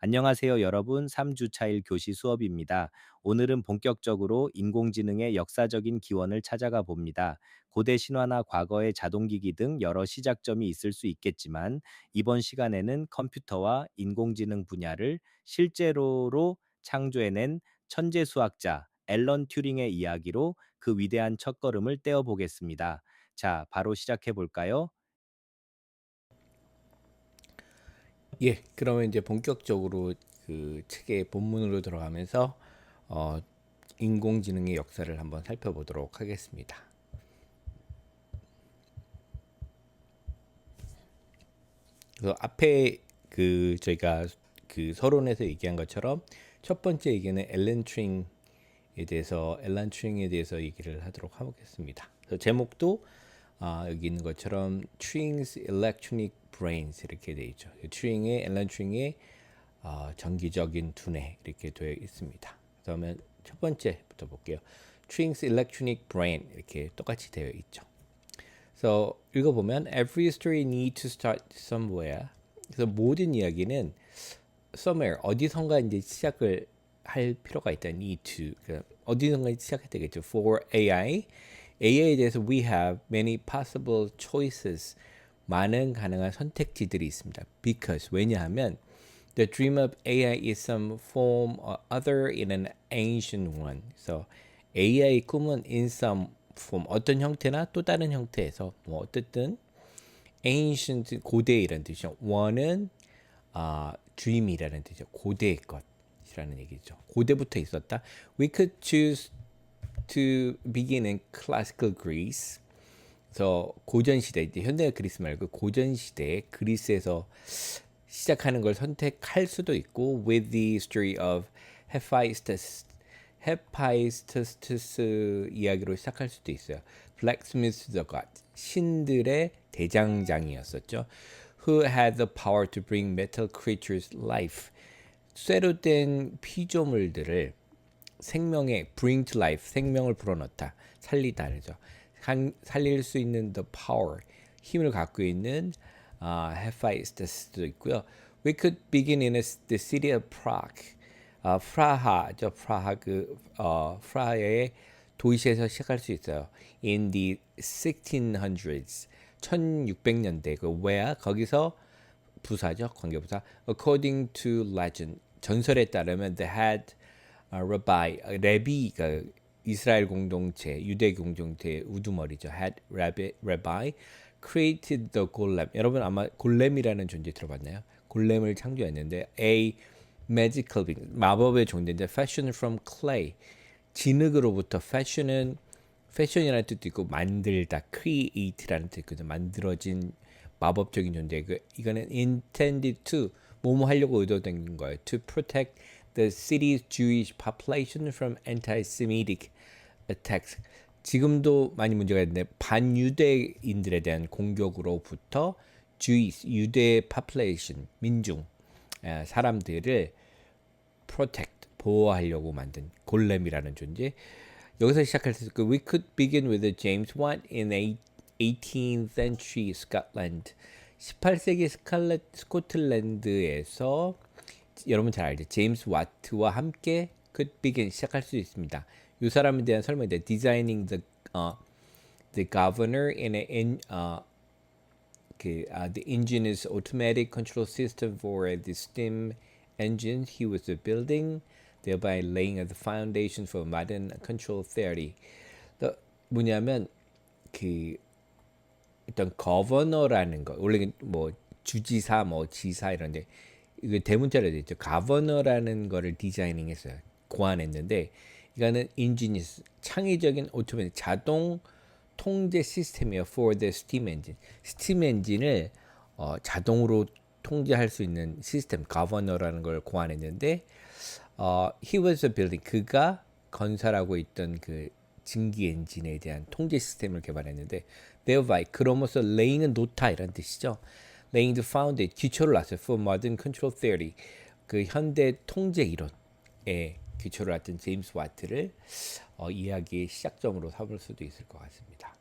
안녕하세요, 여러분. 3주차일 교시 수업입니다. 오늘은 본격적으로 인공지능의 역사적인 기원을 찾아가 봅니다. 고대 신화나 과거의 자동기기 등 여러 시작점이 있을 수 있겠지만, 이번 시간에는 컴퓨터와 인공지능 분야를 실제로로 창조해낸 천재 수학자 앨런 튜링의 이야기로 그 위대한 첫걸음을 떼어 보겠습니다. 자, 바로 시작해 볼까요? 예, 그러면 이제 본격적으로 그 책의 본문으로 들어가면서 어, 인공지능의 역사를 한번 살펴보도록 하겠습니다. 그래서 앞에 그 저희가 그 서론에서 얘기한 것처럼 첫 번째 얘기는 앨런 튜링에 대해서 얘기를 하도록 하겠습니다. 그래서 제목도 여기 있는 것처럼 Turing's Electronic Brains 이렇게 되어 있죠. 앨런 튜링의 정기적인 두뇌 이렇게 되어 있습니다. 그러면 첫 번째부터 볼게요. Turing's Electronic Brain 이렇게 똑같이 되어 있죠. 그래서 읽어보면 every story needs to start somewhere. 그래서 모든 이야기는 somewhere 어디선가 이제 시작을 할 필요가 있다. need to 그러니까 어디선가 시작해야 되겠죠. For AI에 대해서 we have many possible choices. 많은 가능한 선택지들이 있습니다. Because 왜냐하면 the dream of AI is some form or other in an ancient one. 그래서 AI 꿈은 in some form 어떤 형태나 또 다른 형태에서 뭐 어쨌든 ancient 고대이라는 뜻이죠. one은 dream이라는 뜻이죠. 고대의 것이라는 얘기죠. 고대부터 있었다. We could choose to begin in classical Greece. 그래서 고전 시대 이제 현대 그리스 말고 고전 시대 그리스에서 시작하는 걸 선택할 수도 있고 with the story of 헤파이스토스 이야기로 시작할 수도 있어요. Blacksmith the god 신들의 대장장이었었죠. Who had the power to bring metal creatures life 쇠로 된 피조물들을 생명에 bring to life 생명을 불어넣다 살리다 그러죠. 살릴 수 있는 the power 힘을 갖고 있는 헤파이스토스도 있고요. We could begin in the city of Prague. 프라하죠. 프라하의 도시에서 시작할 수 있어요. In the 1600s 1600년대 그 where 거기서 부사죠. 관계부사. According to legend 전설에 따르면 the head rabbi 레비가 이스라엘 공동체 유대 공동체 우두머리죠. head rabbi created the golem. 여러분 아마 골렘이라는 존재 들어봤나요? 골렘을 창조했는데 a magical being 마법의 존재인데 fashion from clay 진흙으로부터 fashion은 패션이라는 뜻도 있고 만들다 create라는 뜻도 있고 만들어진 마법적인 존재 이거는 intended to 뭐뭐 하려고 의도된 거예요. To protect the city's Jewish population from anti-Semitic attacks. 지금도 많이 문제가 있는데 반유대인들에 대한 공격으로부터 Jewish 유대 population 민중 사람들을 protect 보호하려고 만든 골렘이라는 존재. 여기서 시작할 수 있고 we could begin with James Watt in 18th century Scotland. 18세기 스코틀랜드에서 여러분 잘 알죠. 제임스 와트와 함께 could begin 시작할 수 있습니다. 이 사람에 대한 설명인데 designing the governor the ingenious automatic control system for the steam engines he was building, thereby laying the foundation for modern control theory. 뭐냐면 그 일단 거버너라는 거 원래 뭐 주지사 뭐 지사 이런데 이거 대문자로 되어 있죠. 거버너라는 거를 디자이닝했어요. 고안했는데 이거는 인지니스 창의적인 오토매틱 자동 통제 시스템이에요. For the steam engine. 스팀 엔진을 자동으로 통제할 수 있는 시스템 거버너라는 걸 고안했는데 he was building 그가 건설하고 있던 그 증기 엔진에 대한 통제 시스템을 개발했는데 thereby 그로부터 laying은 놓다 이런 뜻이죠. laying the foundation 기초를 놨어요. For modern control theory 그 현대 통제 이론에 기초를 놨던 제임스 와트를 이야기의 시작점으로 삼을 수도 있을 것 같습니다.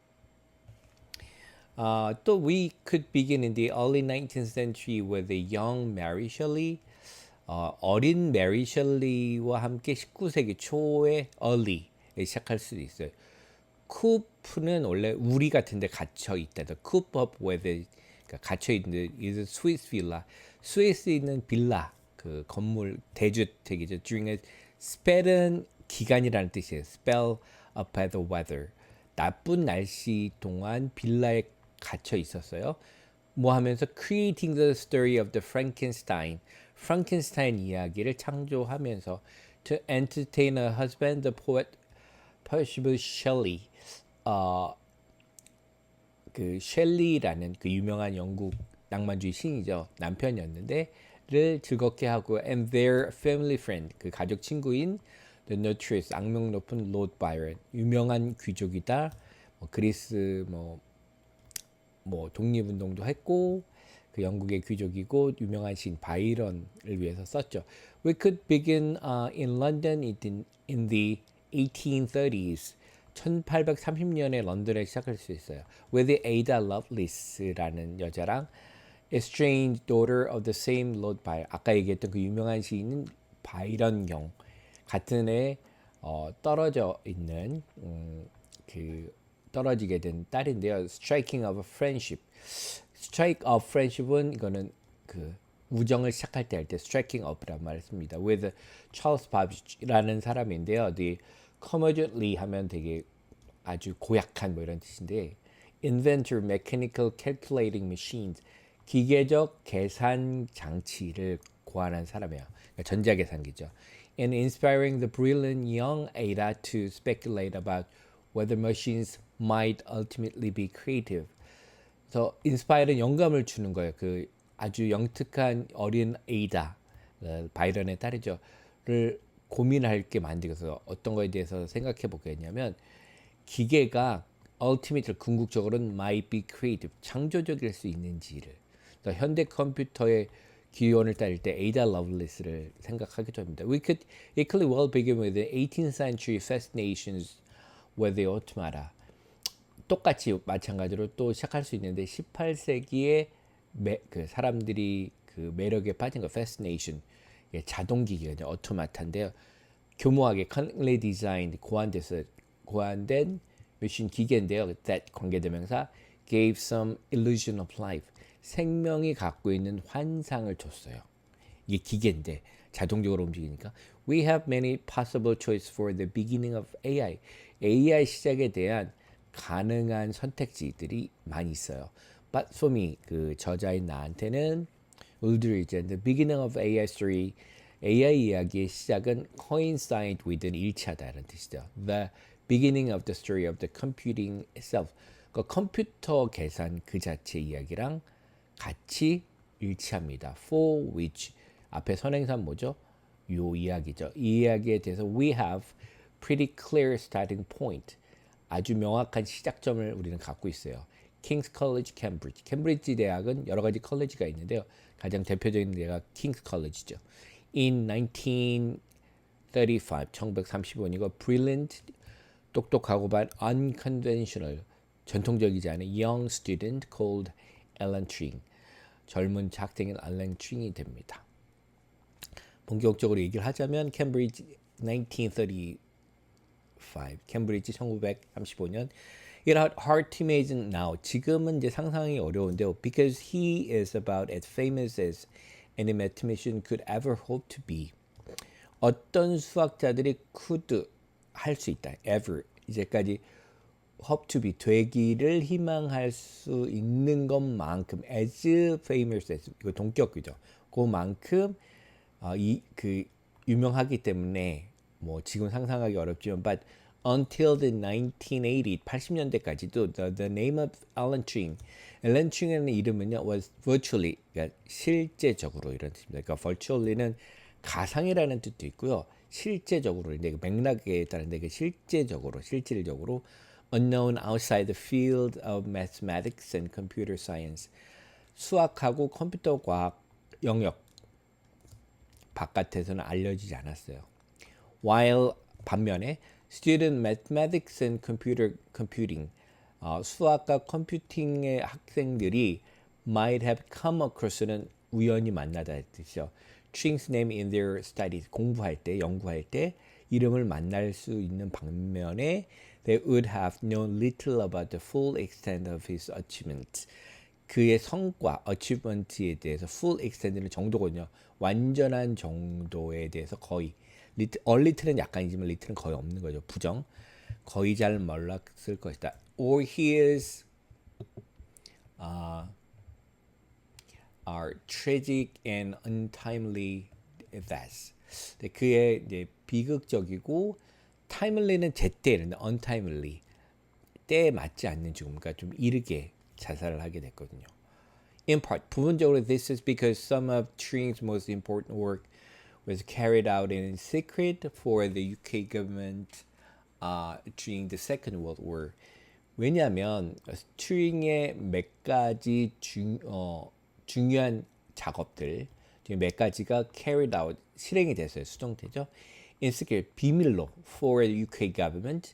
또 we could begin in the early 19th century with a young Mary Shelley. 어린 메리 셸리와 함께 19세기 초에 early에 시작할 수도 있어요. 쿠프는 원래 우리 같은 데 갇혀 있다. The coop up where the 그러니까 갇혀 있는 is a Swiss villa. 스위스에 있는 빌라 그 건물 대주택이죠. During a spell은 기간이라는 뜻이에요. Spell up by the weather. 나쁜 날씨 동안 빌라에 갇혀 있었어요. 뭐 하면서 creating the story of the Frankenstein. 프랑켄스타인 이야기를 창조하면서 to entertain a husband, the poet Percival Shelley. 어, 그 셸리라는 그 유명한 영국 낭만주의 시인이죠. 남편이었는데를 즐겁게 하고 and their family friend 그 가족 친구인 the notorious 악명 높은 Lord Byron 유명한 귀족이다. 그리스 뭐 독립운동도 했고 그 영국의 귀족이고 유명한 시인 바이런을 위해서 썼죠. We could begin in London in the 1830s. 1830년에 런던에 시작할 수 있어요. With Ada Lovelace라는 여자랑 estranged daughter of the same Lord Byron. 아까 얘기했던 그 유명한 시인은 바이런경 같은 해 떨어져 있는 그 떨어지게 된 딸인데요. Striking of a friendship. Strike of friendship은 이거는 그 우정을 시작할 때 할 때 striking up이란 말을 씁니다. With Charles Babbage라는 사람인데요. The comedically 하면 되게 아주 고약한 뭐 이런 뜻인데 inventor mechanical calculating machines 기계적 계산 장치를 고안한 사람이에요. 그러니까 전자계산기죠. And inspiring the brilliant young Ada to speculate about whether machines might ultimately be creative. 그래서 inspire는 영감을 주는 거예요. 그 아주 영특한 어린 에이다, 바이런의 딸이죠.를 고민할 게 만들어서 어떤 거에 대해서 생각해 보게 했냐면 기계가 ultimately 궁극적으로는 might be creative, 창조적일 수 있는지를. 그러니까 현대 컴퓨터의 기원을 따질 때 에이다 러블리스를 생각하게 됩니다. We could equally well begin with the 18th century fascinations with the automata. 똑같이 마찬가지로 또 시작할 수 있는데 18세기에 그 사람들이 그 매력에 빠진 거 fascination 자동기기가 오토마타인데요. 교모하게 cunningly designed 고안된 머신 기계인데요. That 관계대명사 gave some illusion of life 생명이 갖고 있는 환상을 줬어요. 이게 기계인데 자동적으로 움직이니까 we have many possible choices for the beginning of AI. AI 시작에 대한 가능한 선택지들이 많이 있어요. But for me, 그 저자인 나한테는 울드리지, the beginning of AI story, AI 이야기의 시작은 coincide with는 일치하다는 뜻이죠. The beginning of the story of the computing itself. 그 컴퓨터 계산 그 자체 이야기랑 같이 일치합니다. For which 앞에 선행사 뭐죠? 요 이야기죠. 이 이야기에 대해서 we have pretty clear starting point. 아주 명확한 시작점을 우리는 갖고 있어요. 킹스 컬리지 캠브리지. 캠브리지 대학은 여러 가지 컬리지가 있는데요. 가장 대표적인 데가 킹스 컬리지죠. In 1935, 1935년이고 brilliant, 똑똑하고 but unconventional, 전통적이지 않은 young student called Alan Turing. 젊은 학생인 알렌 튜링이 됩니다. 본격적으로 얘기를 하자면 캠브리지 1935, 캠브리지 1935년. It hard to imagine now. 지금은 이제 상상이 어려운데요. Because he is about as famous as any mathematician could ever hope to be. 어떤 수학자들이 could 할 수 있다. ever 이제까지 hope to be 되기를 희망할 수 있는 것만큼 as famous as 이거 동격이죠. 그만큼 그 유명하기 때문에 뭐 지금 상상하기 어렵지만 but until the 1980, 80년대까지도 the name of Alan Turing, 앨런 튜링이라는 이름은요 was virtually, 그러니까 실제적으로 이런 뜻입니다. 그러니까 virtually는 가상이라는 뜻도 있고요. 실제적으로 이제 맥락에 따른데 그 실질적으로 unknown outside the field of mathematics and computer science. 수학하고 컴퓨터 과학 영역 바깥에서는 알려지지 않았어요. While 반면에 student mathematics and computing 수학과 컴퓨팅의 학생들이 might have come across는 우연히 만나다 뜻이죠. Turing's name in their studies. 공부할 때, 연구할 때 이름을 만날 수 있는 반면에 they would have known little about the full extent of his achievements. 그의 성과, achievement에 대해서 full extent는 정도거든요. 완전한 정도에 대해서 거의 little는 약간이지만 little는 거의 없는 거죠. 부정. 거의 잘 몰랐을 것이다. Or his are tragic and untimely deaths. 그의 이제 비극적이고 timely는 제때 이런데 untimely 때에 맞지 않는 죽음, 그러니까 좀 이르게 자살을 하게 됐거든요. In part, 부분적으로 this is because some of Turing's most important work was carried out in secret for the UK government during the Second World War. 왜냐하면 튜링의 몇 가지 중요한 작업들 중에 몇 가지가 carried out 실행이 됐어요. 수정되죠. in secret 비밀로 for the UK government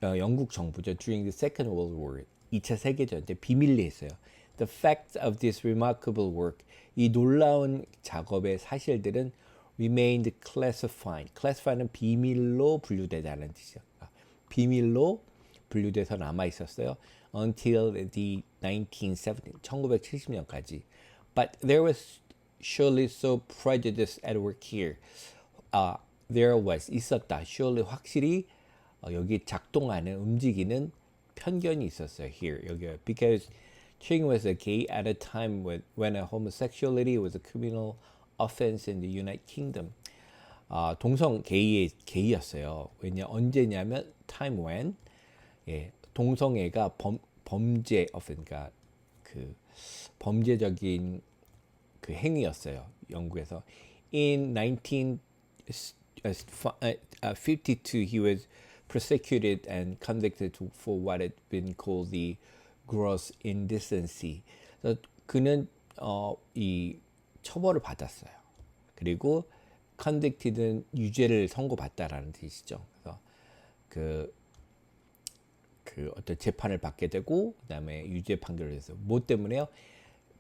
영국 정부죠. during the Second World War 2차 세계전 때 비밀리 했어요. The facts of this remarkable work 이 놀라운 작업의 사실들은 remained classified. classify는 비밀로 분류되다는 뜻이죠. 비밀로 분류돼서 남아 있었어요. Until the 1970, 1970년까지. But there was surely so prejudice at work here. There was 있었다. Surely 확실히 여기 작동하는 움직이는 편견이 있었어요. Here 여기 because Turing was a gay at a time when homosexuality was a criminal offense in the United Kingdom. 동성 게이였어요. 왜냐 언제냐면 time when 동성애가 범죄 그러니까 그 범죄적인 그 행위였어요. 영국에서 in 1952 he was prosecuted and convicted for what had been called the gross indecency. 그는 이 처벌을 받았어요. 그리고 convicted는 유죄를 선고받다라는 뜻이죠. 그래서 그 어떤 재판을 받게 되고 그다음에 유죄 판결을 해서 뭐 때문에요?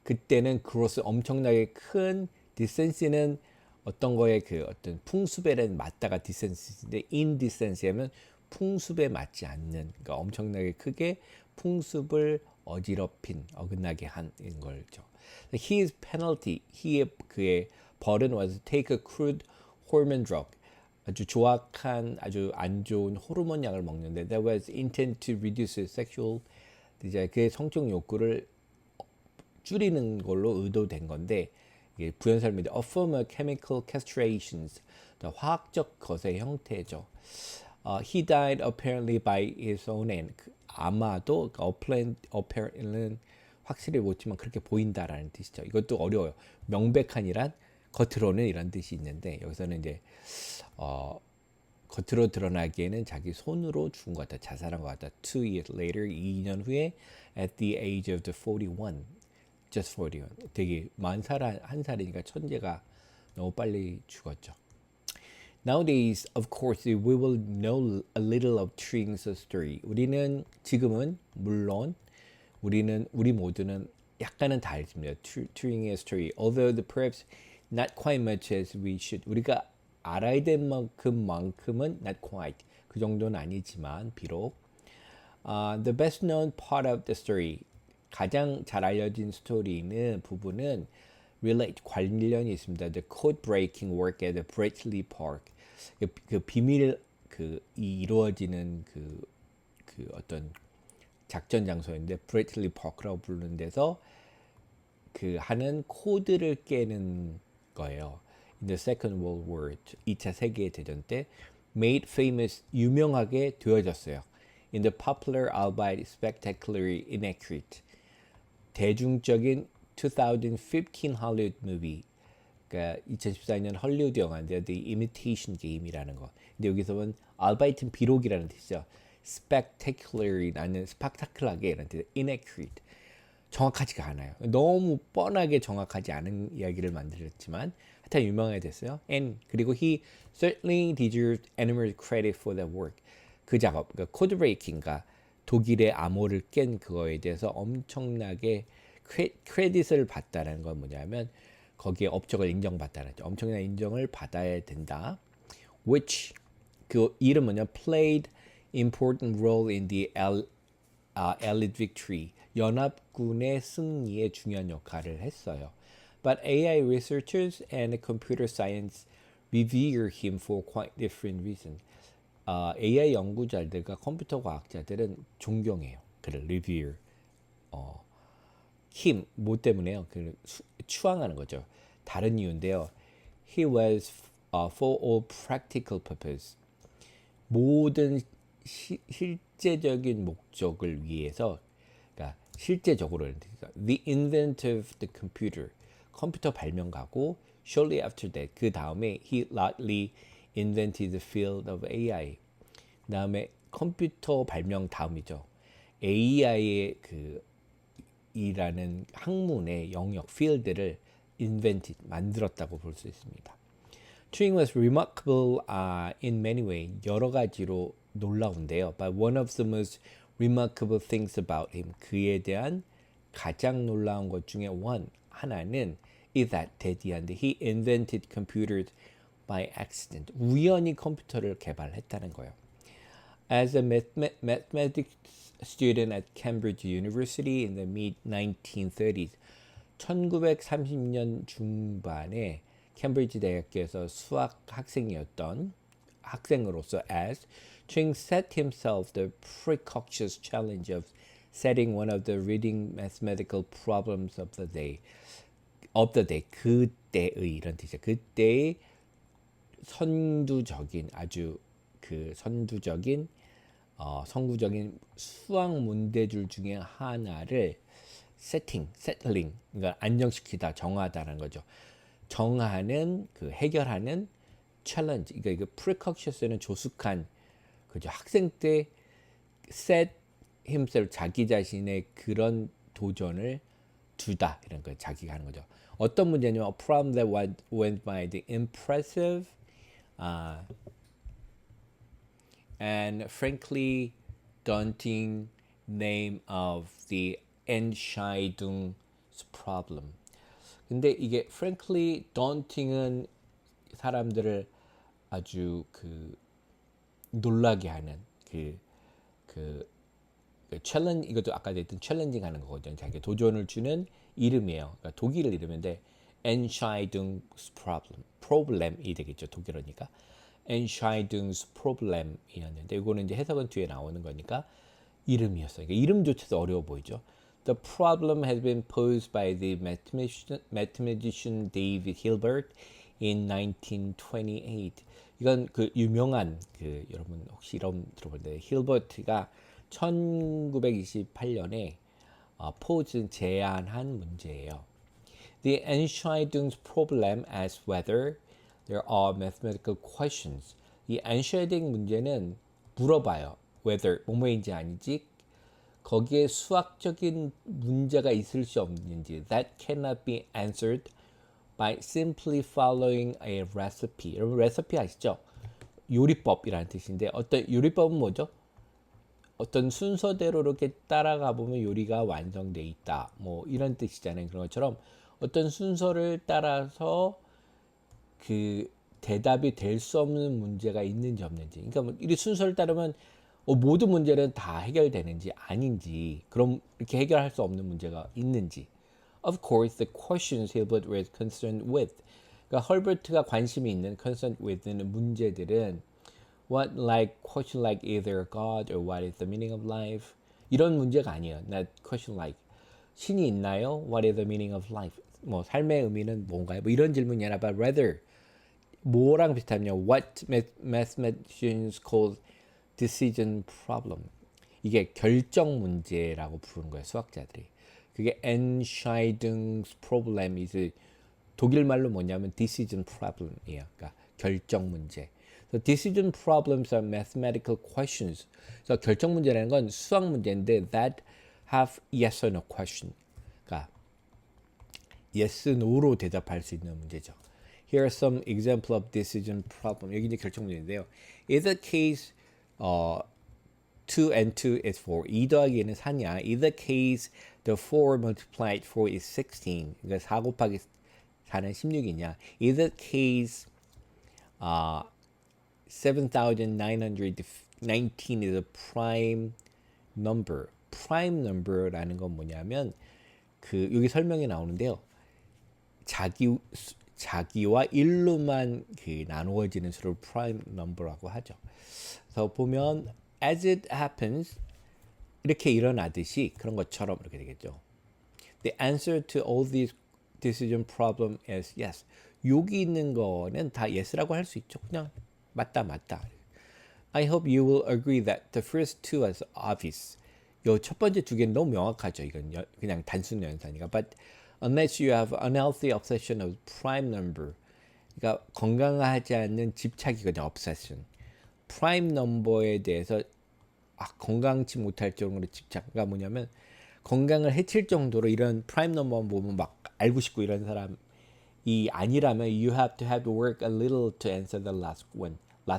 그때는 gross 엄청나게 큰 decency는 어떤 거에 그 어떤 풍습에는 맞다가 decency인데 indecency하면 풍습에 맞지 않는 그러니까 엄청나게 크게 풍습을 어지럽힌 어긋나게 한 거죠. His penalty, 그의 벌은 was to take a crude hormone drug, 아주 조악한 아주 안 좋은 호르몬 약을 먹는데 that was intended to reduce his sexual desire, 그의 성적 욕구를 줄이는 걸로 의도된 건데 이게 부연설명인데 a form of chemical castrations, 화학적 것의 형태죠. He died apparently by his own hand. 아마도 apparently는 확실히 못지만 그렇게 보인다라는 뜻이죠. 이것도 어려워요. 명백한이란 겉으로는 이런 뜻이 있는데 여기서는 이제 겉으로 드러나기에는 자기 손으로 죽은 것 같다. 자살한 것 같다. 2 years later, 2년 후에 at the age of the 41, just 41. 되게 한 살이니까 천재가 너무 빨리 죽었죠. Nowadays, of course, we will know a little of Turing's story. 우리는 지금은 물론 우리 모두는 약간은 다 알습니다. 튜링의 story. Although perhaps not quite much as we should. 우리가 알아야 될 만큼은 not quite. 그 정도는 아니지만 비록 the best known part of the story. 가장 잘 알려진 스토리는 부분은 relate 관련이 있습니다. The code breaking work at the Bletchley Park. 그 비밀 이루어지는 그 어떤 작전 장소인데 Bletchley Park라고 부르는 데서 그 하는 코드를 깨는 거예요. In the Second World War, 2차 세계 대전 때 made famous 유명하게 되어졌어요. In the popular albeit spectacularly inaccurate 대중적인 2015 Hollywood movie, 그러니까 2014년 헐리우드 영화인데 The Imitation Game이라는 거. 근데 여기서 본 albeit 비록이라는 뜻이죠. spectacularly라는 스펙타클하게라는 뜻. inaccurate 정확하지가 않아요. 너무 뻔하게 정확하지 않은 이야기를 만들었지만 하여튼 유명하게 됐어요. And 그리고 he certainly deserved enormous credit for that work. 그 작업, 그러니까 코드 브레이킹과 독일의 암호를 깬 그거에 대해서 엄청나게 크레딧을 받다는 건 뭐냐면 거기에 업적을 인정받다는 거죠. 엄청난 인정을 받아야 된다. Which 그 이름 뭐냐? Played important role in the Allied victory. 연합군의 승리에 중요한 역할을 했어요. But AI researchers and computer science revere him for quite different reasons. AI 연구자들과 컴퓨터 과학자들은 존경해요. 그를 revere. him 뭐 때문에요? 그 추앙하는 거죠. 다른 이유인데요. He was for all practical purpose. 모든 실제적인 목적을 위해서, 그러니까 실제적으로 the inventor of the computer, 컴퓨터 발명가고 shortly after that 그 다음에 he largely invented the field of AI. 그 다음에 컴퓨터 발명 다음이죠. AI의 그 이라는 학문의 영역 field를 invented 만들었다고 볼 수 있습니다. Turing was remarkable in many ways. 여러 가지로 놀라운데요. But one of the most remarkable things about him, 그에 대한 가장 놀라운 것 중에 하나는 is that 대디한데 he invented computers by accident. 우연히 컴퓨터를 개발했다는 거예요. As a mathematics student at Cambridge University in the mid-1930s, 1930년 중반에 캠브리지 대학교에서 수학 학생이었던 학생으로서 as Turing set himself the precocious challenge of setting one of the leading mathematical problems of the day. 그때의 이런 뜻이죠. 그때의 선두적인 아주 그 선두적인 선구적인 수학 문제줄 중에 하나를 settling, 그러니까 안정시키다, 정하다라는 거죠. 정하는 그 해결하는 챌린지. 그러니까 이거 precocious는 조숙한 그죠. 학생 때 set himself 자기 자신의 그런 도전을 두다 이런 거 자기가 하는 거죠. 어떤 문제냐면 a problem that went by the impressive and frankly daunting name of the Entscheidungs problem. 근데 이게 frankly daunting은 사람들을 아주 그 놀라게 하는 그 챌린지, 이것도 아까 했던 챌린징 하는 거거든요. 자기 도전을 주는 이름이에요. 그러니까 독일 이름인데 Entscheidungs problem이 되겠죠. 독일어니까 Entscheidungs problem이었는데 이거는 이제 해석은 뒤에 나오는 거니까 이름이었어요. 그러니까 이름조차도 어려워 보이죠. The problem has been posed by the mathematician David Hilbert in 1928. 이건 그 유명한 그 여러분 혹시 이름 들어볼 때 힐버트가 1928년에 제안한 문제예요. The Entscheidungs problem asks whether there are mathematical questions. 이 Entscheidung 문제는 물어봐요. whether 뭐뭐인지 아니지 거기에 수학적인 문제가 있을 수 없는지 that cannot be answered by simply following a recipe. 여러분 레시피 아시죠? 요리법이라는 뜻인데 어떤 요리법은 뭐죠? 어떤 순서대로 이렇게 따라가 보면 요리가 완성돼 있다. 뭐 이런 뜻이잖아요. 그런 것처럼 어떤 순서를 따라서 그 대답이 될 수 없는 문제가 있는지 없는지. 그러니까 뭐 이 순서를 따르면 모든 문제는 다 해결되는지 아닌지, 그럼 이렇게 해결할 수 없는 문제가 있는지. Of course, the questions Hilbert was concerned with. 그러니까 헐버트가 관심이 있는 concerned with는 문제들은 question like is there a God or what is the meaning of life? 이런 문제가 아니에요. Not question like 신이 있나요? What is the meaning of life? 뭐 삶의 의미는 뭔가요? 뭐 이런 질문이 아니라 but rather 뭐랑 비슷하냐? What mathematicians call decision problem. 이게 결정 문제라고 부르는 거예요. 수학자들이. 그게 Entscheidungs problem is 독일 말로 뭐냐면 decision problem이에요. 그러니까 결정 문제. So decision problems are mathematical questions. 그래서 결정 문제라는 건 수학 문제인데 that have yes or no question. 그러니까 yes, no로 대답할 수 있는 문제죠. Here are some example of decision problem. 여기 이제 결정 문제인데요. In the case 2 and 2 is 4. 2 더하기 2는 4냐? In the case the 4 multiplied 4 is 16. 그러니까 4 곱하기 4는 16이냐? In that case, 7,919 is a prime number. prime number라는 건 뭐냐면 그 여기 설명이 나오는데요. 자기와 1로만 그 나누어지는 수를 prime number라고 하죠. 그래서 보면 as it happens 이렇게 일어나듯이 그런 것처럼 이렇게 되겠죠. The answer to all these decision problem is yes. 여기 있는 거는 다 yes라고 할 수 있죠. 그냥 맞다. I hope you will agree that the first two is obvious. 요 첫 번째 두 개는 너무 명확하죠. 이건 그냥 단순 연산이니까. But unless you have unhealthy obsession of prime number, 그러니까 건강하지 않는 집착이거든요. obsession. prime number에 대해서 건강치 못할 정도로 집착. 그러니까 뭐냐면 건강을 해칠 정도로 이런 prime number 보면 막 알고 싶고 이런 사람이 아니라면 you have to work a little to answer the last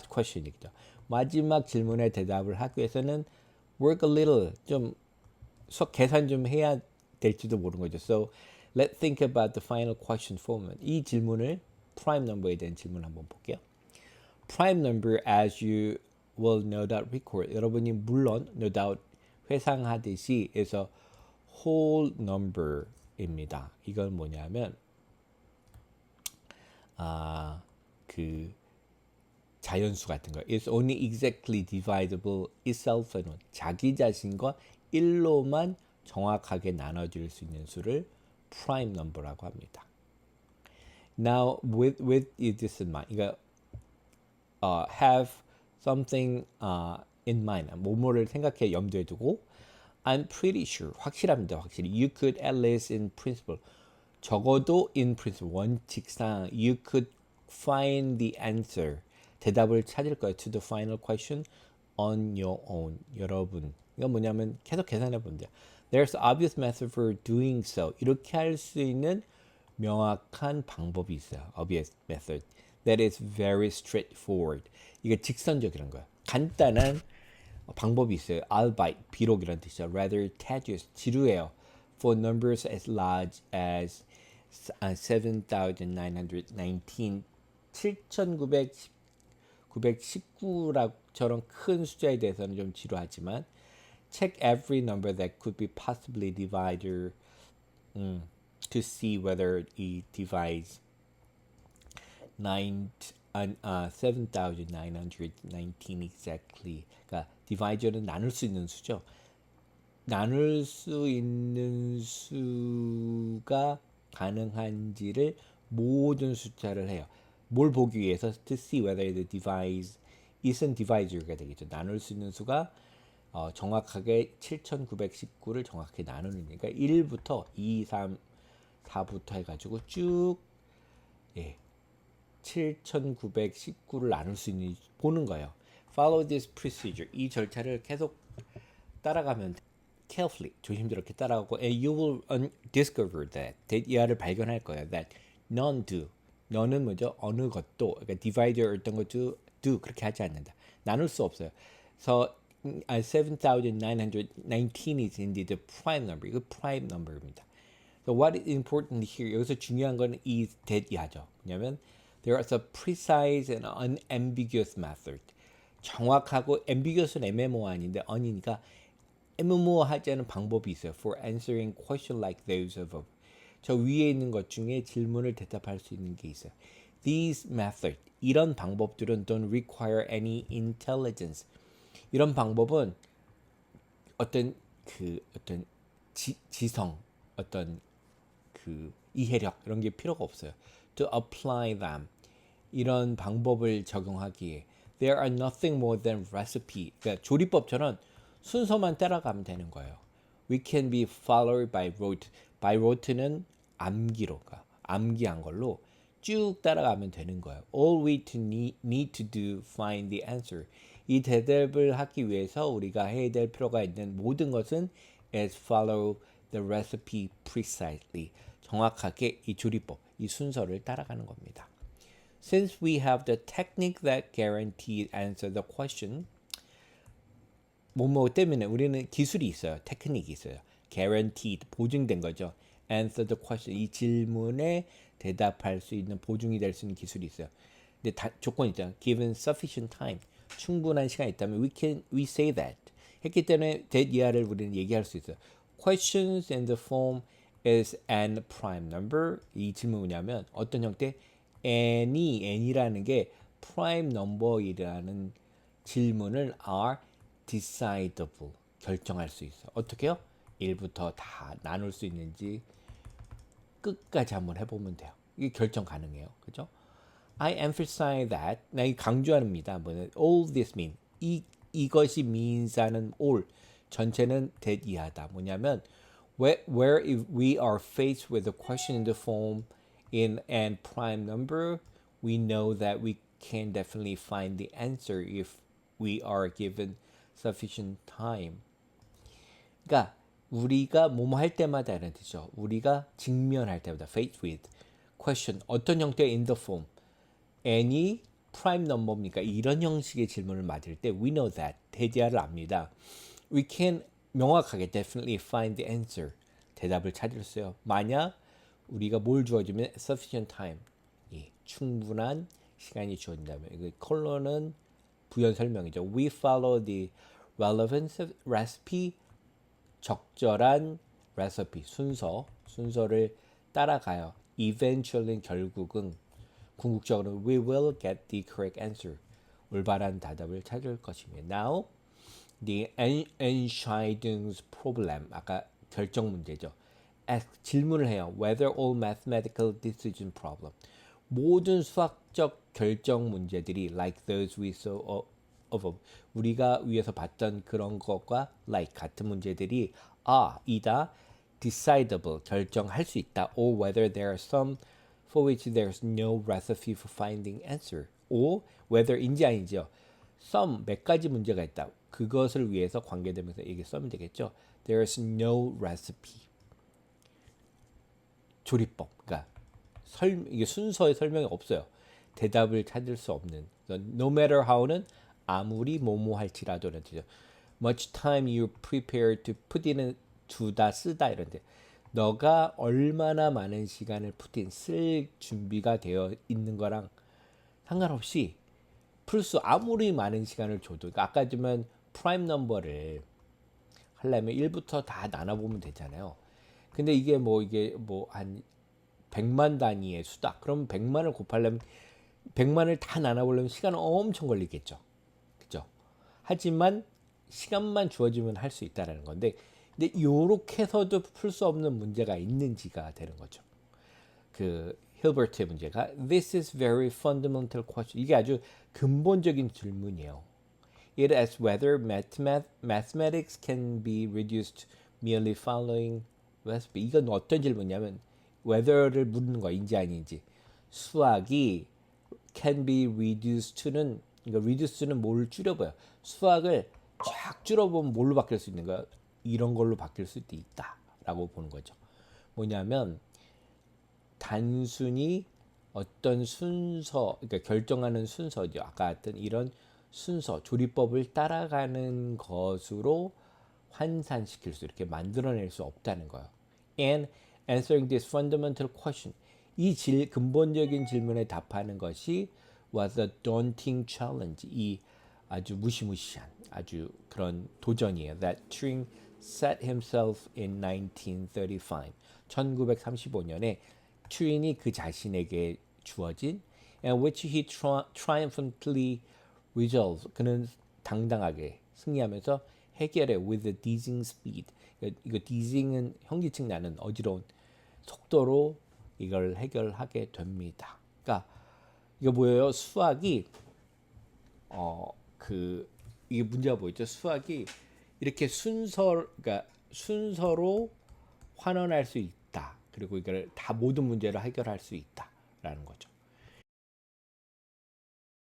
question이죠. 마지막 질문에 대답을 하기 위해서는 work a little 좀 계산 좀 해야 될지도 모르는 거죠. So let's think about the final question for a moment. 이 질문을 prime number에 대한 질문 한번 볼게요. Prime number, as you will no doubt record, 여러분이 물론 no doubt 회상하듯이 is a whole number입니다. 이건 뭐냐면 그 자연수 같은 거. It's only exactly divisible itself alone. 자기 자신과 1로만 정확하게 나눠줄 수 있는 수를 prime number라고 합니다. Now, with this in mind, 그러니까 have something in mind. 뭐뭐를 생각해 염두에 두고 I'm pretty sure, 확실합니다. 확실히. You could at least in principle. 적어도 in principle, 원칙상 you could find the answer. 대답을 찾을 거예요. To the final question on your own. 여러분. 이건 뭐냐면 계속 계산해 보면 돼요. There's obvious method for doing so. 이렇게 할 수 있는 명확한 방법이 있어요. Obvious method. That is very straightforward. 이게 직선적이라는 거예요. 간단한 방법이 있어요. albeit, 비록 이런 뜻이죠. Rather tedious, 지루해요. For numbers as large as 7,919, 7,919라처럼 큰 숫자에 대해서는 좀 지루하지만 check every number that could be possibly divided to see whether it divides 7,919 exactly. 그러니까 divider는 나눌 수 있는 수죠. 나눌 수 있는 수가 가능한지를 모든 숫자를 해요. 뭘 보기 위해서 to see whether it divides isn't divisor가 되겠죠. 나눌 수 있는 수가 정확하게 7,919를 정확히 나누는 거니까 1부터 2, 3, 4부터 해가지고 쭉 7,919를 나눌 수 있는 보는 거예요. Follow this procedure. 이 절차를 계속 따라가면 carefully 조심스럽게 따라가고 and you will discover that 이하를 발견할 거예요. That none do. 너는 뭐죠? 어느 것도 그러니까 divider 어떤 것도 do 그렇게 하지 않는다. 나눌 수 없어요. So 7,919 is indeed the prime number. 이거 prime number입니다. So what is important here? 여기서 중요한 건 is that 이하죠. 왜냐면 there is a precise and unambiguous method. 정확하고 ambiguous는 애매모호한인데 un이니까 애매모호하지 않은 방법이 있어요. For answering questions like those above. 저 위에 있는 것 중에 질문을 대답할 수 있는 게 있어요. These methods, 이런 방법들은 don't require any intelligence. 이런 방법은 어떤 지성, 어떤 그 이해력 이런 게 필요가 없어요. To apply them, 이런 방법을 적용하기에 there are nothing more than recipe. 그러니까 조리법처럼 순서만 따라가면 되는 거예요. We can be followed by rote. by rote는 암기로, 그러니까 암기한 걸로 쭉 따라가면 되는 거예요. All we need to do find the answer. 이 대답을 하기 위해서 우리가 해야 될 필요가 있는 모든 것은 is follow the recipe precisely. 정확하게 이 조리법, 이 순서를 따라가는 겁니다. Since we have the technique that guarantees answer the question, 뭐뭐 때문에 우리는 기술이 있어요. 테크닉이 있어요. guaranteed, 보증된 거죠. answer the question, 이 질문에 대답할 수 있는 보증이 될 수 있는 기술이 있어요. 근데 조건이 있잖아. Given sufficient time. 충분한 시간이 있다면 we say that. 했기 때문에 that 이하를 우리는 얘기할 수 있어요. Questions in the form is an prime number. 이 질문 뭐냐면 어떤 형태? any이라는 게 prime number이라는 질문을 are decidable. 결정할 수 있어. 어떻게요? 1부터 다 나눌 수 있는지 끝까지 한번 해보면 돼요. 이게 결정 가능해요. 그죠? I emphasize that. 나 이 강조합니다. 뭐냐? All this mean. 이것이 means하는 all. 전체는 that 이하다. 뭐냐면 where if we are faced with a question in the form in an prime number, we know that we can definitely find the answer if we are given sufficient time. 그러니까 우리가 뭐뭐 할 때마다 이런 뜻이죠. 우리가 직면할 때마다 face with question 어떤 형태의 in the form any prime number입니까? 이런 형식의 질문을 맞을 때 we know that 대지하를 압니다. We can 명확하게 definitely find the answer 대답을 찾을 수 있어요. 만약 우리가 뭘 주어지면 sufficient time 충분한 시간이 주어진다면 이 컬러는 부연 설명이죠. We follow the relevant recipe 적절한 레시피 순서를 따라가요. Eventually 결국은 궁극적으로 we will get the correct answer. 올바른 답을 찾을 것입니다. Now the Entscheidungs problem 아까 결정 문제죠. 질문을 해요. Whether all mathematical decision problem 모든 수학적 결정 문제들이 like those we saw of 우리가 위에서 봤던 그런 것과 like 같은 문제들이 이다 decidable 결정할 수 있다 or whether there are some for which there's no recipe for finding answer or whether인지 아니죠. some 몇 가지 문제가 있다. 그것을 위해서 관계되면서 이게 써면 되겠죠. There's no recipe 조리법 그러니까 이게 순서의 설명이 없어요. 대답을 찾을 수 없는. No matter how는 아무리 뭐뭐 할지라도 이런 뜻이죠. Much time you prepare to put in 두다 쓰다 이런데 너가 얼마나 많은 시간을 put in 쓸 준비가 되어 있는 거랑 상관없이 풀 수 아무리 많은 시간을 줘도 그러니까 아까 주면 프라임 넘버를 하려면 1부터 다 나눠보면 되잖아요. 근데 이게 뭐 한 100만 단위의 수다. 그럼 100만을 곱하려면 100만을 다 나눠보려면 시간은 엄청 걸리겠죠. 그죠? 하지만 시간만 주어지면 할 수 있다라는 건데 근데 요렇게 해서도 풀 수 없는 문제가 있는지가 되는 거죠. 그 힐버트의 문제가 This is very fundamental question. 이게 아주 근본적인 질문이에요. It asks whether mathematics can be reduced merely following recipe. 이건 어떤 질문이냐면 whether를 묻는 거인지 아닌지. 수학이 can be reduced to는 그러니까 reduce는 뭘 줄여봐요. 수학을 쫙 줄여보면 뭘로 바뀔 수 있는 거야? 이런 걸로 바뀔 수도 있다라고 보는 거죠. 뭐냐면 단순히 어떤 순서, 그러니까 결정하는 순서죠. 아까 했던 이런 순서, 조리법을 따라가는 것으로 환산시킬 수 이렇게 만들어낼 수 없다는 거예요. And answering this fundamental question, 이 근본적인 질문에 답하는 것이 was a daunting challenge. 이 아주 무시무시한 아주 그런 도전이에요. That Turing set himself in 1935. 1935년에 튜링이 그 자신에게 주어진 and which he triumphantly resolved. 그는 당당하게 승리하면서 해결해 with a dizzying speed. 이거 dizzying은 현기증 나는 어지러운 속도로 이걸 해결하게 됩니다. 그러니까 이거 뭐예요? 수학이 이게 문제가 뭐였죠? 수학이 이렇게 그러니까 순서로 환원할 수 있다. 그리고 이걸 다 모든 문제를 해결할 수 있다라는 거죠.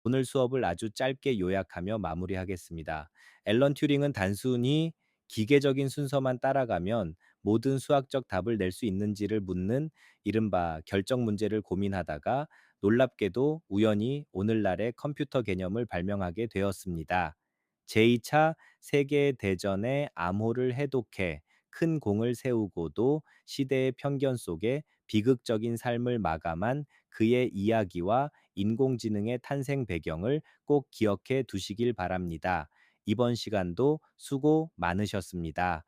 오늘 수업을 아주 짧게 요약하며 마무리하겠습니다. 앨런 튜링은 단순히 기계적인 순서만 따라가면 모든 수학적 답을 낼 수 있는지를 묻는 이른바 결정 문제를 고민하다가 놀랍게도 우연히 오늘날의 컴퓨터 개념을 발명하게 되었습니다. 제2차 세계대전의 암호를 해독해 큰 공을 세우고도 시대의 편견 속에 비극적인 삶을 마감한 그의 이야기와 인공지능의 탄생 배경을 꼭 기억해 두시길 바랍니다. 이번 시간도 수고 많으셨습니다.